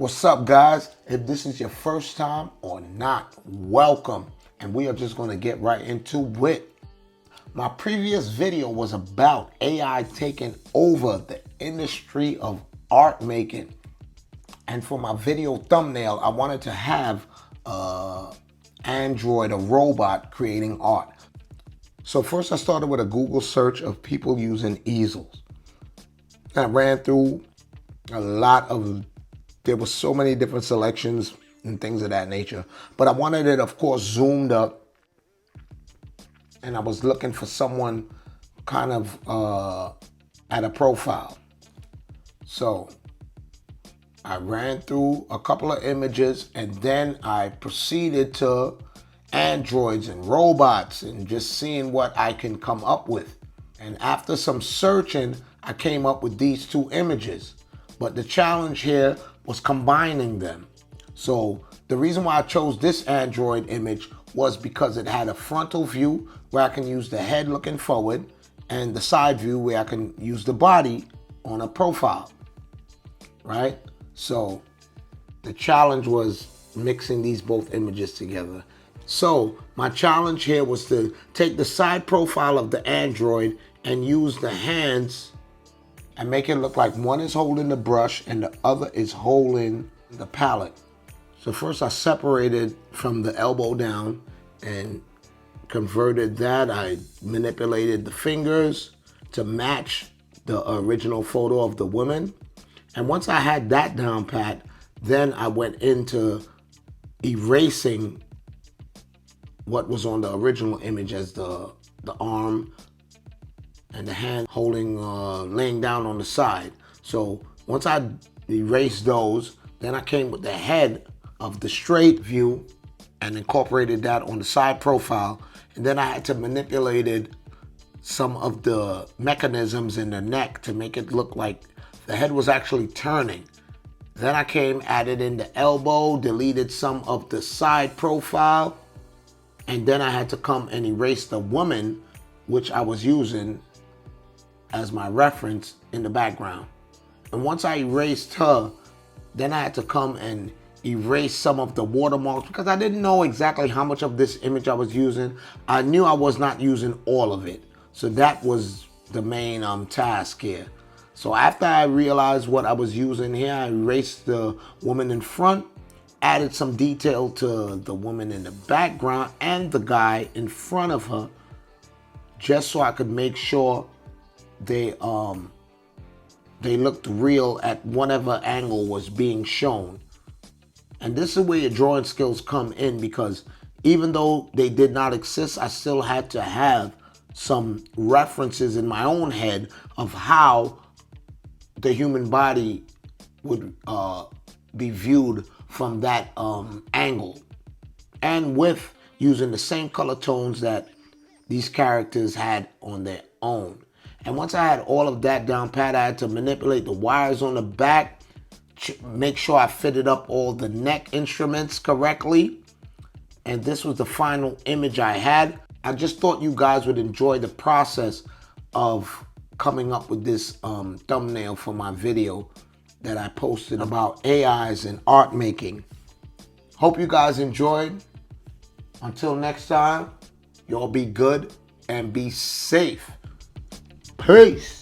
What's up, guys? If this is your first time or not, welcome. And we are just going to get right into it. My previous video was about AI taking over the industry of art making. And for my video thumbnail, I wanted to have an android, a robot creating art. So first I started with a Google search of people using easels. I ran through there were so many different selections and things of that nature. But I wanted it, of course, zoomed up. And I was looking for someone kind of at a profile. So I ran through a couple of images and then I proceeded to androids and robots and just seeing what I can come up with. And after some searching, I came up with these two images. But the challenge here was combining them. So the reason why I chose this android image was because it had a frontal view where I can use the head looking forward and the side view where I can use the body on a profile, right? So the challenge was mixing these both images together. So my challenge here was to take the side profile of the android and use the hands and make it look like one is holding the brush and the other is holding the palette. So first I separated from the elbow down and converted that. I manipulated the fingers to match the original photo of the woman. And once I had that down pat, then I went into erasing what was on the original image as the arm and the hand holding, laying down on the side. So once I erased those, then I came with the head of the straight view and incorporated that on the side profile. And then I had to manipulate some of the mechanisms in the neck to make it look like the head was actually turning. Then I added in the elbow, deleted some of the side profile, and then I had to come and erase the woman, which I was using as my reference in the background. And once I erased her, then I had to come and erase some of the watermarks because I didn't know exactly how much of this image I was using. I knew I was not using all of it. So that was the main task here. So after I realized what I was using here, I erased the woman in front, added some detail to the woman in the background and the guy in front of her, just so I could make sure they looked real at whatever angle was being shown. And this is where your drawing skills come in, because even though they did not exist, I still had to have some references in my own head of how the human body would be viewed from that angle, and with using the same color tones that these characters had on their own. And once I had all of that down pat, I had to manipulate the wires on the back, make sure I fitted up all the neck instruments correctly. And this was the final image I had. I just thought you guys would enjoy the process of coming up with this thumbnail for my video that I posted about AIs and art making. Hope you guys enjoyed. Until next time, y'all be good and be safe. Peace.